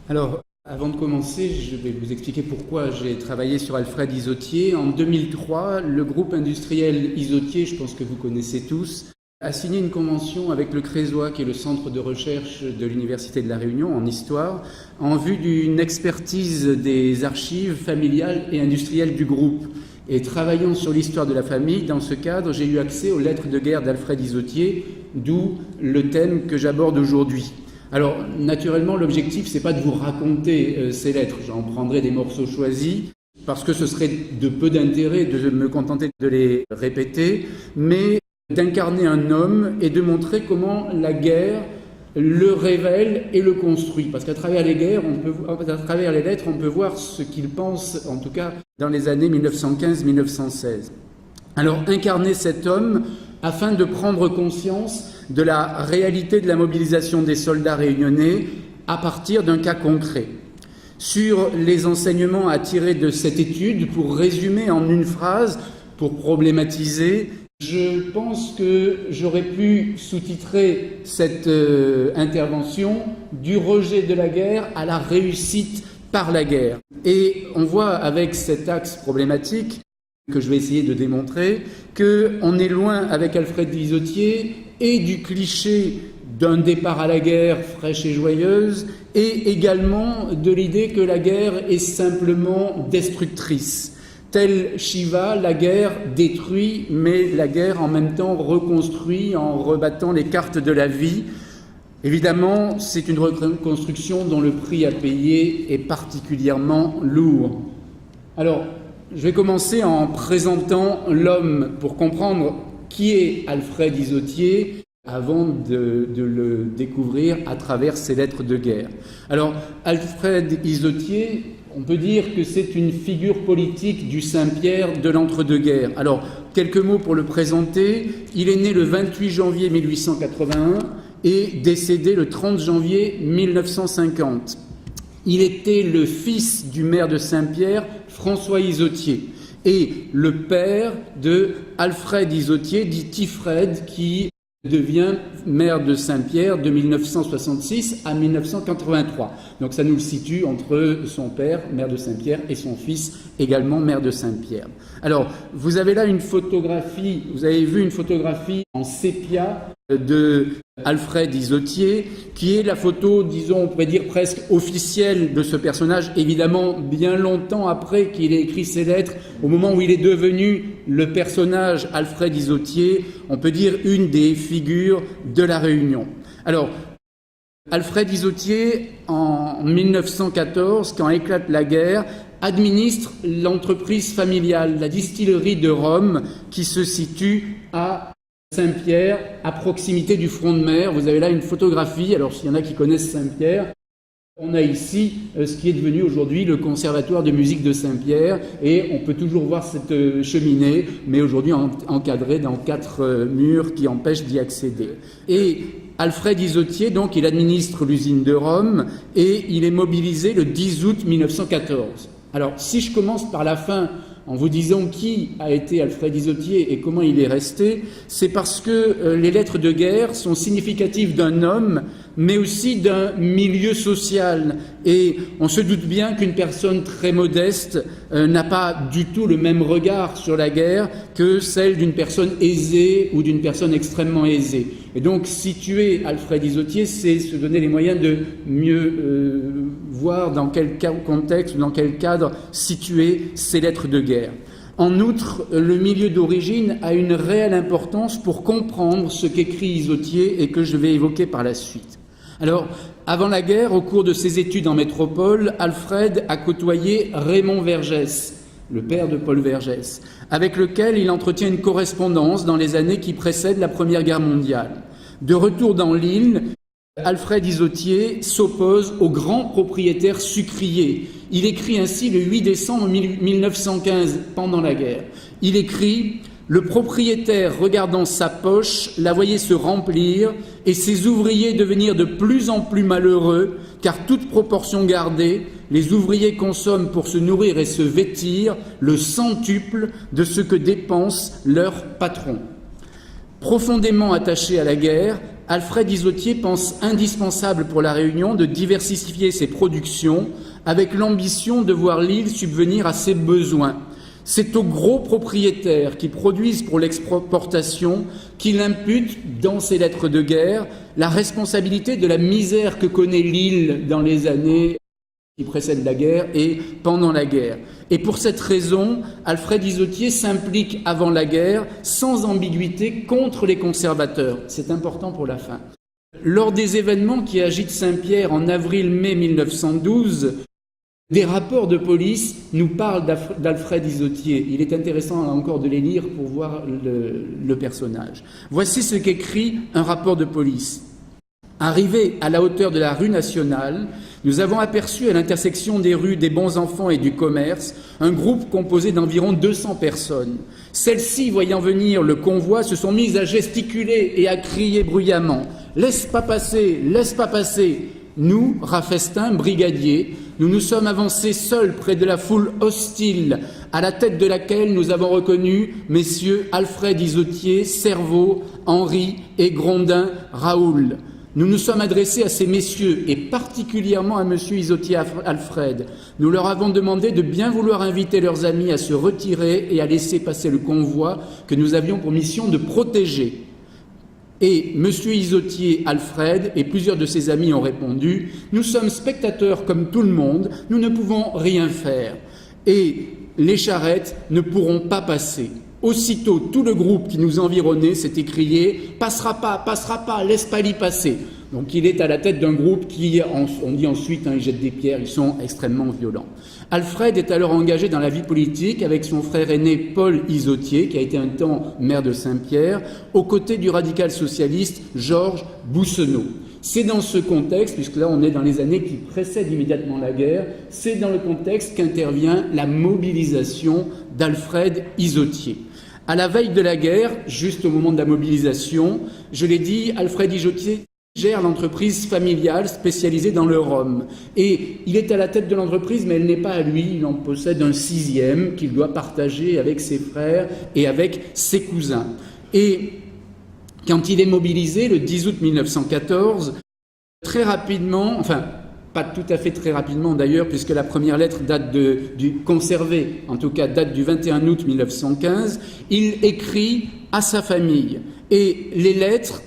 Alors, avant de commencer, je vais vous expliquer pourquoi j'ai travaillé sur Alfred Isotier. En 2003, le groupe industriel Isotier, je pense que vous connaissez tous, a signé une convention avec le CRESOA, qui est le centre de recherche de l'Université de La Réunion en histoire, en vue d'une expertise des archives familiales et industrielles du groupe. Et travaillant sur l'histoire de la famille, dans ce cadre, j'ai eu accès aux lettres de guerre d'Alfred Isotier, d'où le thème que j'aborde aujourd'hui. Alors, naturellement, l'objectif, c'est pas de vous raconter ces lettres. J'en prendrai des morceaux choisis, parce que ce serait de peu d'intérêt de me contenter de les répéter, mais d'incarner un homme et de montrer comment la guerre le révèle et le construit. Parce qu'à travers les guerres, à travers les lettres, on peut voir ce qu'il pense, en tout cas dans les années 1915-1916. Alors, incarner cet homme afin de prendre conscience de la réalité de la mobilisation des soldats réunionnais à partir d'un cas concret. Sur les enseignements à tirer de cette étude, pour résumer en une phrase, pour problématiser, je pense que j'aurais pu sous-titrer cette intervention du rejet de la guerre à la réussite par la guerre. Et on voit avec cet axe problématique que je vais essayer de démontrer, qu'on est loin avec Alfred Isotier et du cliché d'un départ à la guerre fraîche et joyeuse, et également de l'idée que la guerre est simplement destructrice. Tel Shiva, la guerre détruit, mais la guerre en même temps reconstruit en rebattant les cartes de la vie. Évidemment, c'est une reconstruction dont le prix à payer est particulièrement lourd. Alors, je vais commencer en présentant l'homme pour comprendre qui est Alfred Isotier avant de le découvrir à travers ses lettres de guerre. Alors, Alfred Isotier, on peut dire que c'est une figure politique du Saint-Pierre de l'entre-deux-guerres. Alors, quelques mots pour le présenter. Il est né le 28 janvier 1881 et décédé le 30 janvier 1950. Il était le fils du maire de Saint-Pierre, François Isotier, et le père de Alfred Isotier, dit Tifred, qui devient maire de Saint-Pierre de 1966 à 1983. Donc ça nous le situe entre son père, maire de Saint-Pierre, et son fils, également maire de Saint-Pierre. Alors, vous avez là une photographie, vous avez vu une photographie en sépia de Alfred Isotier, qui est la photo, disons, on pourrait dire presque officielle de ce personnage, évidemment bien longtemps après qu'il ait écrit ses lettres, au moment où il est devenu le personnage Alfred Isotier, on peut dire une des figures de la Réunion. Alors, Alfred Isotier, en 1914, quand éclate la guerre, administre l'entreprise familiale, la distillerie de Rome, qui se situe à Saint-Pierre, à proximité du front de mer. Vous avez là une photographie, alors s'il y en a qui connaissent Saint-Pierre, on a ici ce qui est devenu aujourd'hui le Conservatoire de musique de Saint-Pierre, et on peut toujours voir cette cheminée, mais aujourd'hui encadrée dans 4 murs qui empêchent d'y accéder. Et Alfred Isotier, donc, il administre l'usine de Rome, et il est mobilisé le 10 août 1914. Alors, si je commence par la fin, en vous disant qui a été Alfred Isotier et comment il est resté, c'est parce que les lettres de guerre sont significatives d'un homme, mais aussi d'un milieu social. Et on se doute bien qu'une personne très modeste n'a pas du tout le même regard sur la guerre que celle d'une personne aisée ou d'une personne extrêmement aisée. Et donc, situer Alfred Isotier, c'est se donner les moyens de mieux voir dans quel contexte ou dans quel cadre situer ces lettres de guerre. En outre, le milieu d'origine a une réelle importance pour comprendre ce qu'écrit Isotier et que je vais évoquer par la suite. Alors, avant la guerre, au cours de ses études en métropole, Alfred a côtoyé Raymond Vergès, le père de Paul Vergès, avec lequel il entretient une correspondance dans les années qui précèdent la Première Guerre mondiale. De retour dans l'île, Alfred Isotier s'oppose aux grands propriétaires sucriers. Il écrit ainsi le 8 décembre 1915, pendant la guerre. Il écrit « Le propriétaire, regardant sa poche, la voyait se remplir et ses ouvriers devenir de plus en plus malheureux, car toute proportion gardée, les ouvriers consomment pour se nourrir et se vêtir le centuple de ce que dépense leur patron. » Profondément attaché à la guerre, Alfred Isotier pense indispensable pour La Réunion de diversifier ses productions avec l'ambition de voir l'île subvenir à ses besoins. C'est aux gros propriétaires qui produisent pour l'exportation qu'il impute, dans ses lettres de guerre, la responsabilité de la misère que connaît l'île dans les années qui précèdent la guerre et pendant la guerre. Et pour cette raison, Alfred Isotier s'implique avant la guerre, sans ambiguïté, contre les conservateurs. C'est important pour la fin. Lors des événements qui agitent Saint-Pierre en avril-mai 1912, des rapports de police nous parlent d'Alfred Isotier. Il est intéressant encore de les lire pour voir le personnage. Voici ce qu'écrit un rapport de police. Arrivé à la hauteur de la rue nationale, nous avons aperçu à l'intersection des rues des Bons Enfants et du Commerce un groupe composé d'environ 200 personnes. Celles-ci, voyant venir le convoi, se sont mises à gesticuler et à crier bruyamment « Laisse pas passer, laisse pas passer !» Nous, Raffestin, brigadiers, nous nous sommes avancés seuls près de la foule hostile, à la tête de laquelle nous avons reconnu messieurs Alfred Isotier, Cerveau, Henri et Grondin, Raoul. Nous nous sommes adressés à ces messieurs et particulièrement à monsieur Isotier Alfred. Nous leur avons demandé de bien vouloir inviter leurs amis à se retirer et à laisser passer le convoi que nous avions pour mission de protéger. Et monsieur Isotier Alfred et plusieurs de ses amis ont répondu « Nous sommes spectateurs comme tout le monde, nous ne pouvons rien faire. Et les charrettes ne pourront pas passer. » Aussitôt, tout le groupe qui nous environnait s'est écrié « Passera pas, laisse pas l'y passer ». Donc il est à la tête d'un groupe qui, on dit ensuite, ils jettent des pierres, ils sont extrêmement violents. Alfred est alors engagé dans la vie politique avec son frère aîné Paul Isotier, qui a été un temps maire de Saint-Pierre, aux côtés du radical socialiste Georges Boussenot. C'est dans ce contexte, puisque là on est dans les années qui précèdent immédiatement la guerre, c'est dans le contexte qu'intervient la mobilisation d'Alfred Isotier. À la veille de la guerre, juste au moment de la mobilisation, je l'ai dit, Alfred Isotier gère l'entreprise familiale spécialisée dans le rhum. Et il est à la tête de l'entreprise, mais elle n'est pas à lui, il en possède un 6e qu'il doit partager avec ses frères et avec ses cousins. Et quand il est mobilisé, le 10 août 1914, très rapidement, enfin, pas tout à fait très rapidement d'ailleurs, puisque la première lettre date du conservé, en tout cas date du 21 août 1915, il écrit à sa famille. Et les lettres,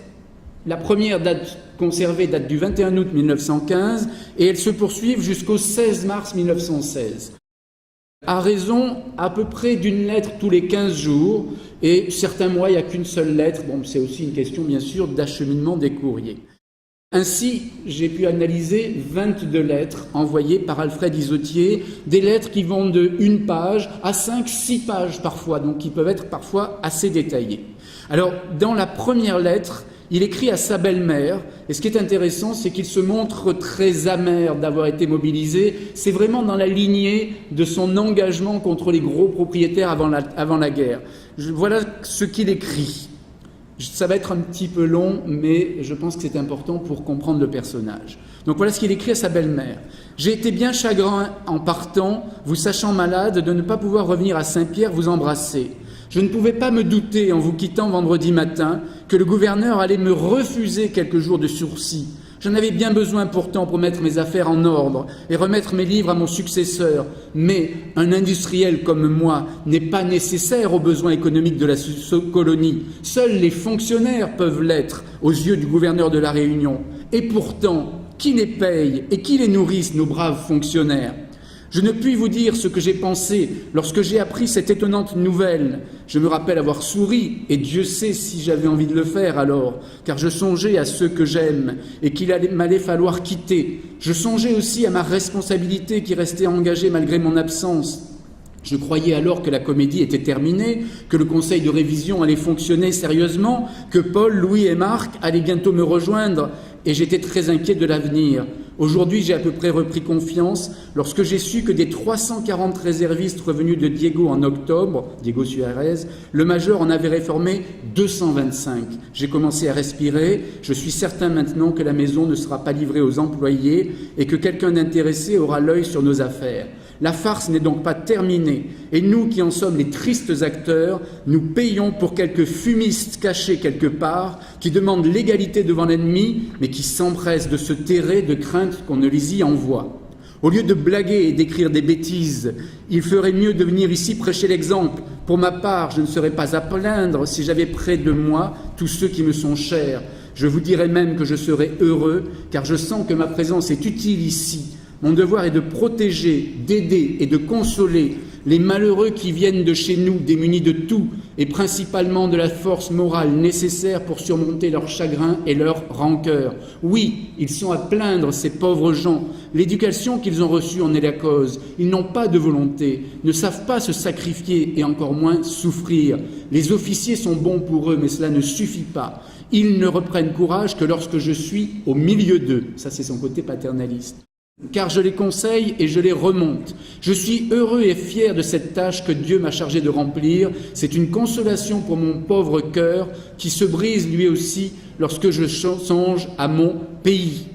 la première date conservée date du 21 août 1915 et elles se poursuivent jusqu'au 16 mars 1916. À raison à peu près d'une lettre tous les 15 jours et certains mois il n'y a qu'une seule lettre. Bon, c'est aussi une question bien sûr d'acheminement des courriers. Ainsi, j'ai pu analyser 22 lettres envoyées par Alfred Isotier, des lettres qui vont de 1 page à 5-6 pages parfois, donc qui peuvent être parfois assez détaillées. Alors, dans la première lettre, il écrit à sa belle-mère, et ce qui est intéressant, c'est qu'il se montre très amer d'avoir été mobilisé. C'est vraiment dans la lignée de son engagement contre les gros propriétaires avant la guerre. Voilà ce qu'il écrit. Ça va être un petit peu long, mais je pense que c'est important pour comprendre le personnage. Donc voilà ce qu'il écrit à sa belle-mère. « J'ai été bien chagrin en partant, vous sachant malade, de ne pas pouvoir revenir à Saint-Pierre vous embrasser. Je ne pouvais pas me douter, en vous quittant vendredi matin, que le gouverneur allait me refuser quelques jours de sursis. J'en avais bien besoin pourtant pour mettre mes affaires en ordre et remettre mes livres à mon successeur. Mais un industriel comme moi n'est pas nécessaire aux besoins économiques de la colonie. Seuls les fonctionnaires peuvent l'être aux yeux du gouverneur de la Réunion. Et pourtant, qui les paye et qui les nourrissent, nos braves fonctionnaires ? Je ne puis vous dire ce que j'ai pensé lorsque j'ai appris cette étonnante nouvelle. Je me rappelle avoir souri, et Dieu sait si j'avais envie de le faire alors, car je songeais à ceux que j'aime et qu'il m'allait falloir quitter. Je songeais aussi à ma responsabilité qui restait engagée malgré mon absence. Je croyais alors que la comédie était terminée, que le conseil de révision allait fonctionner sérieusement, que Paul, Louis et Marc allaient bientôt me rejoindre, et j'étais très inquiet de l'avenir. Aujourd'hui, j'ai à peu près repris confiance lorsque j'ai su que des 340 réservistes revenus de Diego en octobre, Diego Suarez, le major en avait réformé 225. J'ai commencé à respirer. Je suis certain maintenant que la maison ne sera pas livrée aux employés et que quelqu'un d'intéressé aura l'œil sur nos affaires. La farce n'est donc pas terminée, et nous qui en sommes les tristes acteurs, nous payons pour quelques fumistes cachés quelque part, qui demandent l'égalité devant l'ennemi, mais qui s'empressent de se terrer de crainte qu'on ne les y envoie. Au lieu de blaguer et d'écrire des bêtises, il ferait mieux de venir ici prêcher l'exemple. Pour ma part, je ne serais pas à plaindre si j'avais près de moi tous ceux qui me sont chers. Je vous dirais même que je serais heureux, car je sens que ma présence est utile ici. Mon devoir est de protéger, d'aider et de consoler les malheureux qui viennent de chez nous démunis de tout et principalement de la force morale nécessaire pour surmonter leur chagrin et leur rancœur. Oui, ils sont à plaindre, ces pauvres gens. L'éducation qu'ils ont reçue en est la cause. Ils n'ont pas de volonté, ne savent pas se sacrifier et encore moins souffrir. Les officiers sont bons pour eux, mais cela ne suffit pas. Ils ne reprennent courage que lorsque je suis au milieu d'eux. Ça, c'est son côté paternaliste. Car je les conseille et je les remonte. Je suis heureux et fier de cette tâche que Dieu m'a chargé de remplir. C'est une consolation pour mon pauvre cœur qui se brise lui aussi lorsque je songe à mon pays.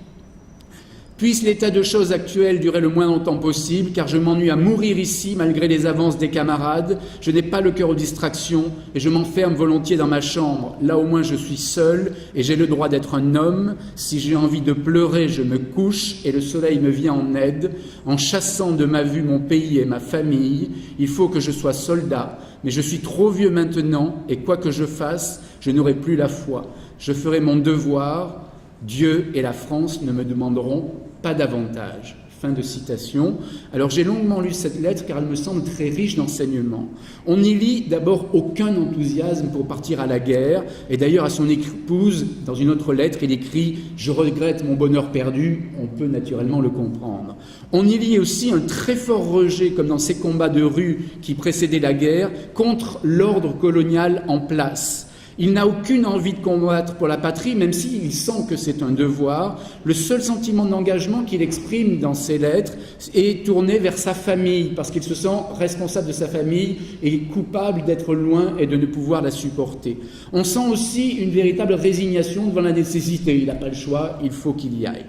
Puisse l'état de choses actuel durer le moins longtemps possible, car je m'ennuie à mourir ici malgré les avances des camarades. Je n'ai pas le cœur aux distractions et je m'enferme volontiers dans ma chambre. Là au moins je suis seul et j'ai le droit d'être un homme. Si j'ai envie de pleurer, je me couche et le soleil me vient en aide. En chassant de ma vue mon pays et ma famille, il faut que je sois soldat. Mais je suis trop vieux maintenant et quoi que je fasse, je n'aurai plus la foi. Je ferai mon devoir. Dieu et la France ne me demanderont pas davantage. Fin de citation. Alors j'ai longuement lu cette lettre car elle me semble très riche d'enseignements. On n'y lit d'abord aucun enthousiasme pour partir à la guerre. Et d'ailleurs à son épouse, dans une autre lettre, il écrit « Je regrette mon bonheur perdu ». On peut naturellement le comprendre. On y lit aussi un très fort rejet, comme dans ces combats de rue qui précédaient la guerre, contre l'ordre colonial en place. Il n'a aucune envie de combattre pour la patrie, même s'il sent que c'est un devoir. Le seul sentiment d'engagement qu'il exprime dans ses lettres est tourné vers sa famille, parce qu'il se sent responsable de sa famille et coupable d'être loin et de ne pouvoir la supporter. On sent aussi une véritable résignation devant la nécessité. Il n'a pas le choix, il faut qu'il y aille.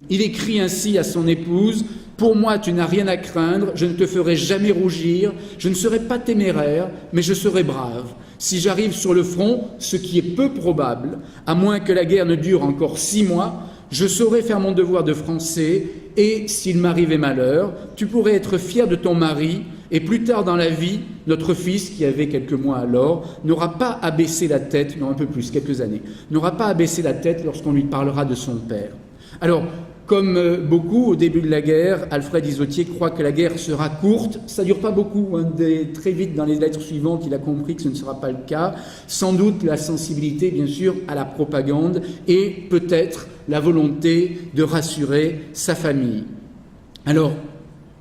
Il écrit ainsi à son épouse « Pour moi, tu n'as rien à craindre, je ne te ferai jamais rougir, je ne serai pas téméraire, mais je serai brave. Si j'arrive sur le front, ce qui est peu probable, à moins que la guerre ne dure encore 6 mois, je saurai faire mon devoir de Français et, s'il m'arrivait malheur, tu pourrais être fier de ton mari et plus tard dans la vie, notre fils, qui avait quelques mois alors, n'aura pas à baisser la tête, non un peu plus, quelques années, n'aura pas à baisser la tête lorsqu'on lui parlera de son père. » Alors, comme beaucoup, au début de la guerre, Alfred Isotier croit que la guerre sera courte. Ça ne dure pas beaucoup. Très vite, dans les lettres suivantes, il a compris que ce ne sera pas le cas. Sans doute la sensibilité, bien sûr, à la propagande et peut-être la volonté de rassurer sa famille. Alors,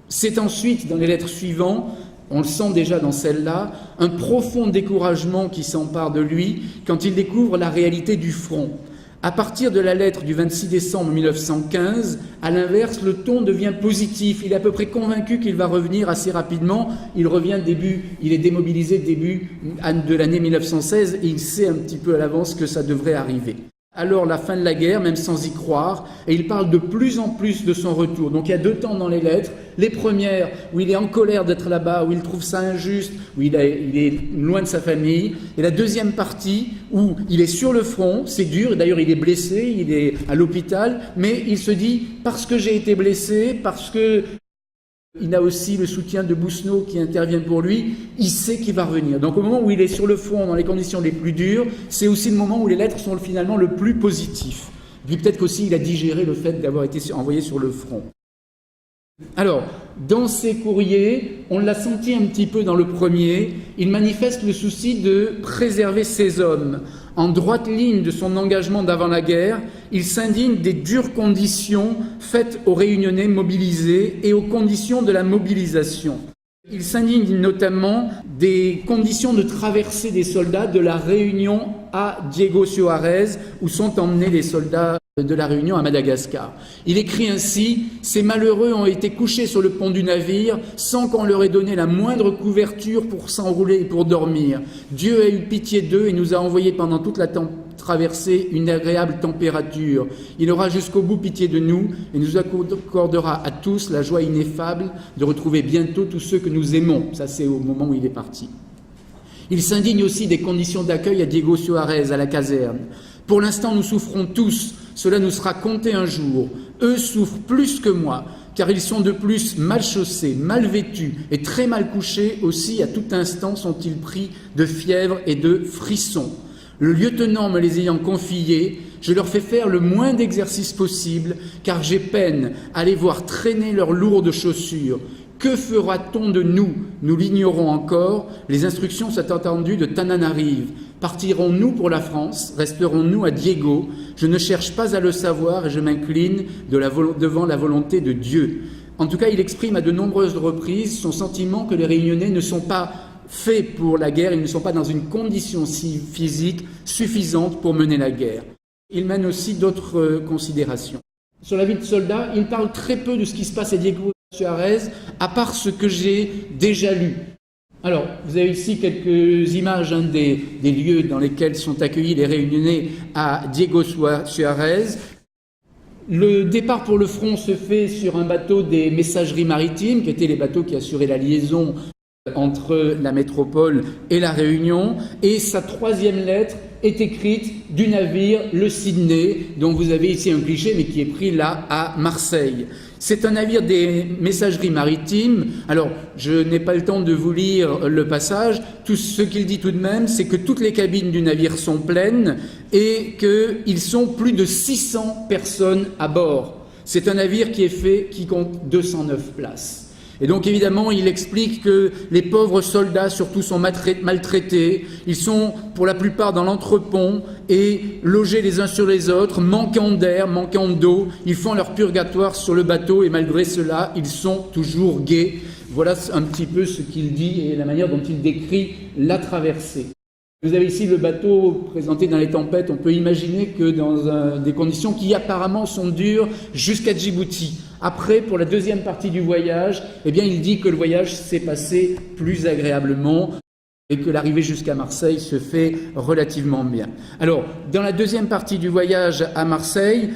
c'est ensuite, dans les lettres suivantes, on le sent déjà dans celle-là, un profond découragement qui s'empare de lui quand il découvre la réalité du front. À partir de la lettre du 26 décembre 1915, à l'inverse, le ton devient positif. Il est à peu près convaincu qu'il va revenir assez rapidement. Il revient il est démobilisé début de l'année 1916 et il sait un petit peu à l'avance que ça devrait arriver. Alors la fin de la guerre, même sans y croire, et il parle de plus en plus de son retour. Donc il y a 2 temps dans les lettres. Les premières, où il est en colère d'être là-bas, où il trouve ça injuste, où il est loin de sa famille. Et la deuxième partie, où il est sur le front, c'est dur, d'ailleurs il est blessé, il est à l'hôpital, mais il se dit, parce que j'ai été blessé, parce que il a aussi le soutien de Boussenot qui intervient pour lui, il sait qu'il va revenir. Donc au moment où il est sur le front, dans les conditions les plus dures, c'est aussi le moment où les lettres sont finalement le plus positif. Puis peut-être qu'aussi il a digéré le fait d'avoir été envoyé sur le front. Alors, dans ses courriers, on l'a senti un petit peu dans le premier, il manifeste le souci de préserver ses hommes. En droite ligne de son engagement d'avant la guerre, il s'indigne des dures conditions faites aux Réunionnais mobilisés et aux conditions de la mobilisation. Il s'indigne notamment des conditions de traversée des soldats de la Réunion à Diego Soares, où sont emmenés les soldats de la Réunion à Madagascar. Il écrit ainsi « Ces malheureux ont été couchés sur le pont du navire sans qu'on leur ait donné la moindre couverture pour s'enrouler et pour dormir. Dieu a eu pitié d'eux et nous a envoyé pendant toute la traversée une agréable température. Il aura jusqu'au bout pitié de nous et nous accordera à tous la joie ineffable de retrouver bientôt tous ceux que nous aimons. » Ça, c'est au moment où il est parti. Il s'indigne aussi des conditions d'accueil à Diego Soares, à la caserne. « Pour l'instant, nous souffrons tous. Cela nous sera compté un jour. Eux souffrent plus que moi, car ils sont de plus mal chaussés, mal vêtus et très mal couchés. Aussi, à tout instant, sont-ils pris de fièvre et de frissons. Le lieutenant me les ayant confiés, je leur fais faire le moins d'exercice possible, car j'ai peine à les voir traîner leurs lourdes chaussures. Que fera-t-on de nous? Nous l'ignorons encore. Les instructions sont attendues de Tananarive. Partirons-nous pour la France? Resterons-nous à Diego? Je ne cherche pas à le savoir et je m'incline devant la volonté de Dieu. En tout cas, il exprime à de nombreuses reprises son sentiment que les Réunionnais ne sont pas faits pour la guerre, ils ne sont pas dans une condition physique suffisante pour mener la guerre. Il mène aussi d'autres considérations. Sur la vie de soldat, il parle très peu de ce qui se passe à Diego Soares, à part ce que j'ai déjà lu. Alors, vous avez ici quelques images des lieux dans lesquels sont accueillis les Réunionnais à Diego Soares. Le départ pour le front se fait sur un bateau des messageries maritimes, qui étaient les bateaux qui assuraient la liaison entre la métropole et la Réunion, et sa troisième lettre est écrite du navire le Sydney, dont vous avez ici un cliché, mais qui est pris là à Marseille. C'est un navire des messageries maritimes. Alors, je n'ai pas le temps de vous lire le passage. Tout ce qu'il dit tout de même, c'est que toutes les cabines du navire sont pleines et qu'ils sont plus de 600 personnes à bord. C'est un navire qui compte 209 places. Et donc évidemment, il explique que les pauvres soldats surtout sont maltraités, ils sont pour la plupart dans l'entrepont et logés les uns sur les autres, manquant d'air, manquant d'eau, ils font leur purgatoire sur le bateau et malgré cela, ils sont toujours gais. Voilà un petit peu ce qu'il dit et la manière dont il décrit la traversée. Vous avez ici le bateau présenté dans les tempêtes. On peut imaginer que dans des conditions qui apparemment sont dures jusqu'à Djibouti. Après, pour la deuxième partie du voyage, eh bien, il dit que le voyage s'est passé plus agréablement et que l'arrivée jusqu'à Marseille se fait relativement bien. Alors, dans la deuxième partie du voyage à Marseille,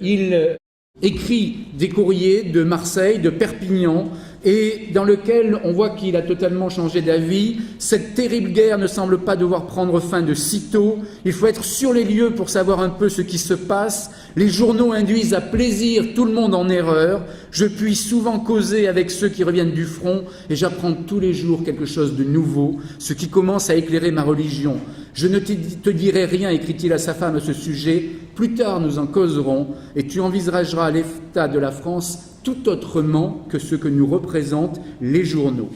il écrit des courriers de Marseille, de Perpignan, et dans lequel on voit qu'il a totalement changé d'avis. Cette terrible guerre ne semble pas devoir prendre fin de sitôt. Il faut être sur les lieux pour savoir un peu ce qui se passe. Les journaux induisent à plaisir tout le monde en erreur. Je puis souvent causer avec ceux qui reviennent du front et j'apprends tous les jours quelque chose de nouveau, ce qui commence à éclairer ma religion. Je ne te dirai rien, écrit-il à sa femme à ce sujet. Plus tard, nous en causerons et tu envisageras l'état de la France tout autrement que ce que nous représentent les journaux.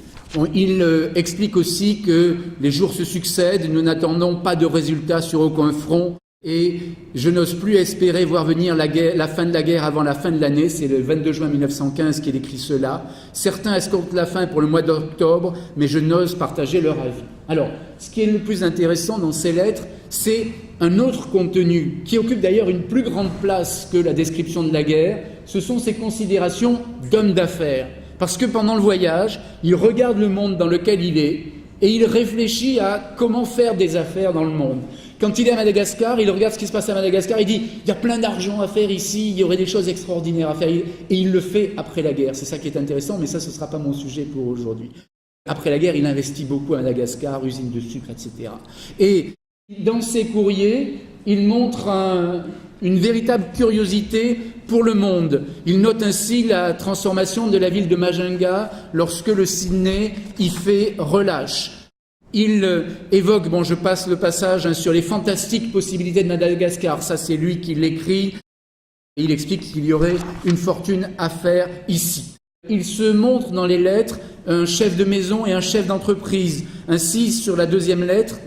Il explique aussi que les jours se succèdent, nous n'attendons pas de résultats sur aucun front et je n'ose plus espérer voir venir la fin de la guerre avant la fin de l'année. C'est le 22 juin 1915 qu'il écrit cela. Certains escomptent la fin pour le mois d'octobre, mais je n'ose partager leur avis. Alors, ce qui est le plus intéressant dans ces lettres, c'est un autre contenu qui occupe d'ailleurs une plus grande place que la description de la guerre. Ce sont ses considérations d'homme d'affaires. Parce que pendant le voyage, il regarde le monde dans lequel il est et il réfléchit à comment faire des affaires dans le monde. Quand il est à Madagascar, il regarde ce qui se passe à Madagascar, il dit « il y a plein d'argent à faire ici, il y aurait des choses extraordinaires à faire ». Et il le fait après la guerre. C'est ça qui est intéressant, mais ça, ce ne sera pas mon sujet pour aujourd'hui. Après la guerre, il investit beaucoup à Madagascar, usine de sucre, etc. Et dans ses courriers, il montre une véritable curiosité pour le monde. Il note ainsi la transformation de la ville de Majinga lorsque le Sydney y fait relâche. Il évoque, je passe le passage sur les fantastiques possibilités de Madagascar. Ça, c'est lui qui l'écrit. Il explique qu'il y aurait une fortune à faire ici. Il se montre dans les lettres un chef de maison et un chef d'entreprise. Ainsi, dans la deuxième lettre,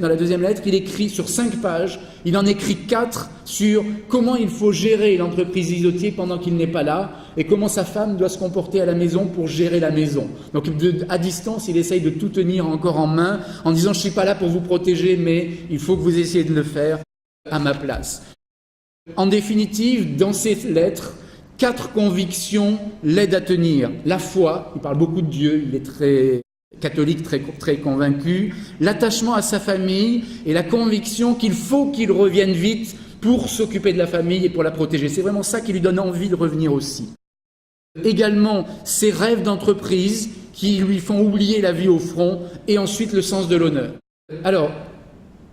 il écrit sur 5 pages, il en écrit 4 sur comment il faut gérer l'entreprise Isotier pendant qu'il n'est pas là et comment sa femme doit se comporter à la maison pour gérer la maison. Donc, à distance, il essaye de tout tenir encore en main en disant « je ne suis pas là pour vous protéger, mais il faut que vous essayiez de le faire à ma place ». En définitive, dans ces lettres, 4 convictions l'aident à tenir. La foi, il parle beaucoup de Dieu, il est très catholique, très convaincu. L'attachement à sa famille et la conviction qu'il faut qu'il revienne vite pour s'occuper de la famille et pour la protéger. C'est vraiment ça qui lui donne envie de revenir aussi. Également, ses rêves d'entreprise qui lui font oublier la vie au front et ensuite le sens de l'honneur. Alors,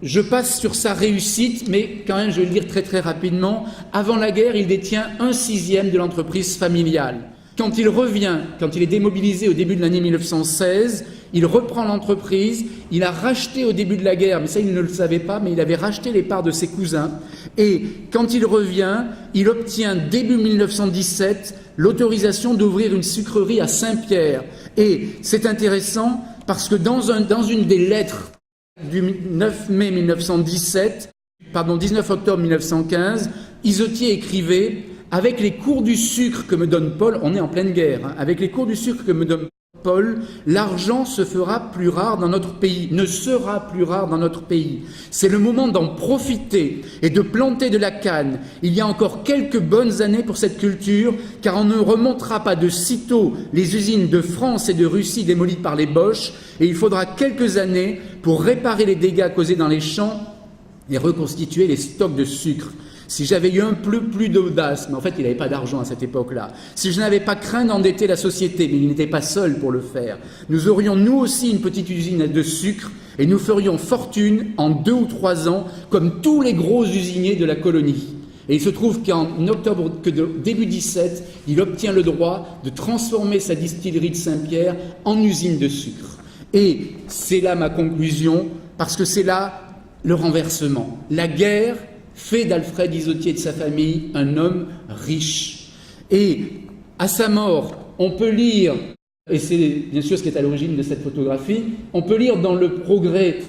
je passe sur sa réussite, mais quand même, je vais le dire très rapidement. Avant la guerre, il détient 1/6 de l'entreprise familiale. Quand il revient, quand il est démobilisé au début de l'année 1916, il reprend l'entreprise. Il a racheté au début de la guerre, mais ça, il ne le savait pas, mais il avait racheté les parts de ses cousins. Et quand il revient, il obtient début 1917 l'autorisation d'ouvrir une sucrerie à Saint-Pierre. Et c'est intéressant parce que dans une des lettres du 19 octobre 1915, Isotier écrivait « Avec les cours du sucre que me donne Paul, on est en pleine guerre, hein, avec les cours du sucre que me donne Paul, l'argent se fera plus rare dans notre pays, ne sera plus rare dans notre pays. C'est le moment d'en profiter et de planter de la canne. Il y a encore quelques bonnes années pour cette culture, car on ne remontera pas de sitôt les usines de France et de Russie démolies par les Boches, et il faudra quelques années pour réparer les dégâts causés dans les champs et reconstituer les stocks de sucre. Si j'avais eu un peu plus d'audace, mais en fait il n'avait pas d'argent à cette époque-là, si je n'avais pas craint d'endetter la société, mais il n'était pas seul pour le faire, nous aurions nous aussi une petite usine de sucre et nous ferions fortune en 2 ou 3 ans comme tous les gros usiniers de la colonie. Et il se trouve début 17, il obtient le droit de transformer sa distillerie de Saint-Pierre en usine de sucre. Et c'est là ma conclusion, parce que c'est là le renversement. La guerre fait d'Alfred Isotier et de sa famille un homme riche. Et à sa mort, on peut lire, et c'est bien sûr ce qui est à l'origine de cette photographie, on peut lire dans Le Progrès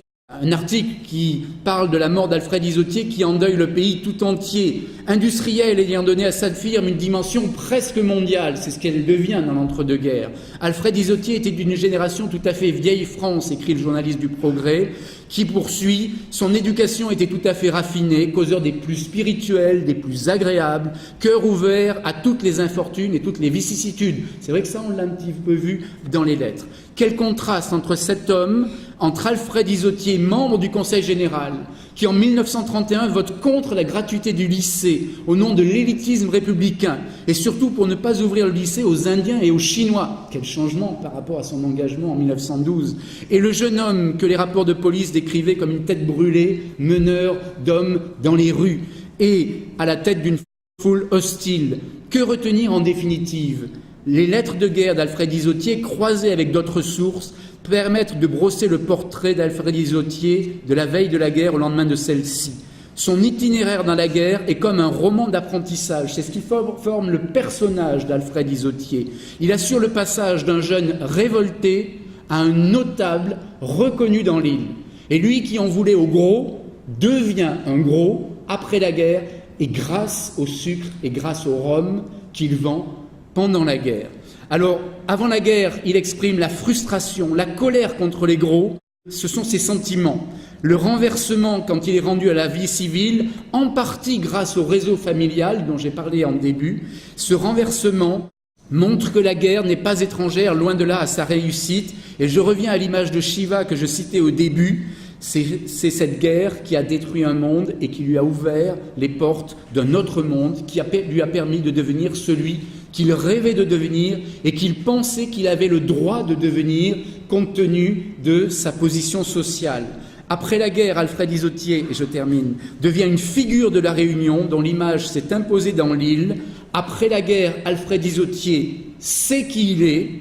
un article qui parle de la mort d'Alfred Isotier qui endeuille le pays tout entier. Industriel ayant donné à sa firme une dimension presque mondiale, c'est ce qu'elle devient dans l'entre-deux-guerres. Alfred Isotier était d'une génération tout à fait vieille France, écrit le journaliste du Progrès, qui poursuit, son éducation était tout à fait raffinée, causeur des plus spirituels, des plus agréables, cœur ouvert à toutes les infortunes et toutes les vicissitudes. C'est vrai que ça, on l'a un petit peu vu dans les lettres. Quel contraste entre cet homme, entre Alfred Isotier, membre du Conseil général, qui en 1931 vote contre la gratuité du lycée au nom de l'élitisme républicain, et surtout pour ne pas ouvrir le lycée aux Indiens et aux Chinois. Quel changement par rapport à son engagement en 1912. Et le jeune homme que les rapports de police décrivaient comme une tête brûlée, meneur d'hommes dans les rues, et à la tête d'une foule hostile. Que retenir en définitive ? Les lettres de guerre d'Alfred Isotier, croisées avec d'autres sources, permettent de brosser le portrait d'Alfred Isotier de la veille de la guerre au lendemain de celle-ci. Son itinéraire dans la guerre est comme un roman d'apprentissage. C'est ce qui forme le personnage d'Alfred Isotier. Il assure le passage d'un jeune révolté à un notable reconnu dans l'île. Et lui qui en voulait au gros devient un gros après la guerre, et grâce au sucre et grâce au rhum qu'il vend pendant la guerre. Alors, avant la guerre, il exprime la frustration, la colère contre les gros. Ce sont ses sentiments. Le renversement, quand il est rendu à la vie civile, en partie grâce au réseau familial dont j'ai parlé en début, ce renversement montre que la guerre n'est pas étrangère, loin de là, à sa réussite. Et je reviens à l'image de Shiva que je citais au début. C'est cette guerre qui a détruit un monde et qui lui a ouvert les portes d'un autre monde, qui lui a permis de devenir celui qu'il rêvait de devenir et qu'il pensait qu'il avait le droit de devenir compte tenu de sa position sociale. Après la guerre, Alfred Isotier, et je termine, devient une figure de la Réunion dont l'image s'est imposée dans l'île. Après la guerre, Alfred Isotier sait qui il est,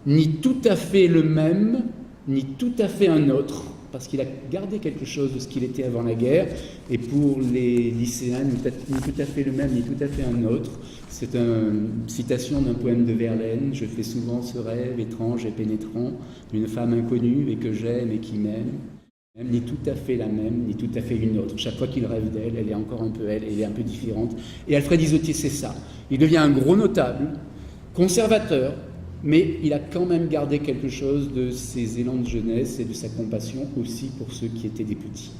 ni tout à fait le même, ni tout à fait un autre, parce qu'il a gardé quelque chose de ce qu'il était avant la guerre, et pour les lycéens, ni tout à fait le même, ni tout à fait un autre. C'est une citation d'un poème de Verlaine. Je fais souvent ce rêve étrange et pénétrant d'une femme inconnue et que j'aime et qui m'aime. Ni tout à fait la même, ni tout à fait une autre. Chaque fois qu'il rêve d'elle, elle est encore un peu elle, elle est un peu différente. Et Alfred Isotier, c'est ça. Il devient un gros notable, conservateur, mais il a quand même gardé quelque chose de ses élans de jeunesse et de sa compassion aussi pour ceux qui étaient des petits.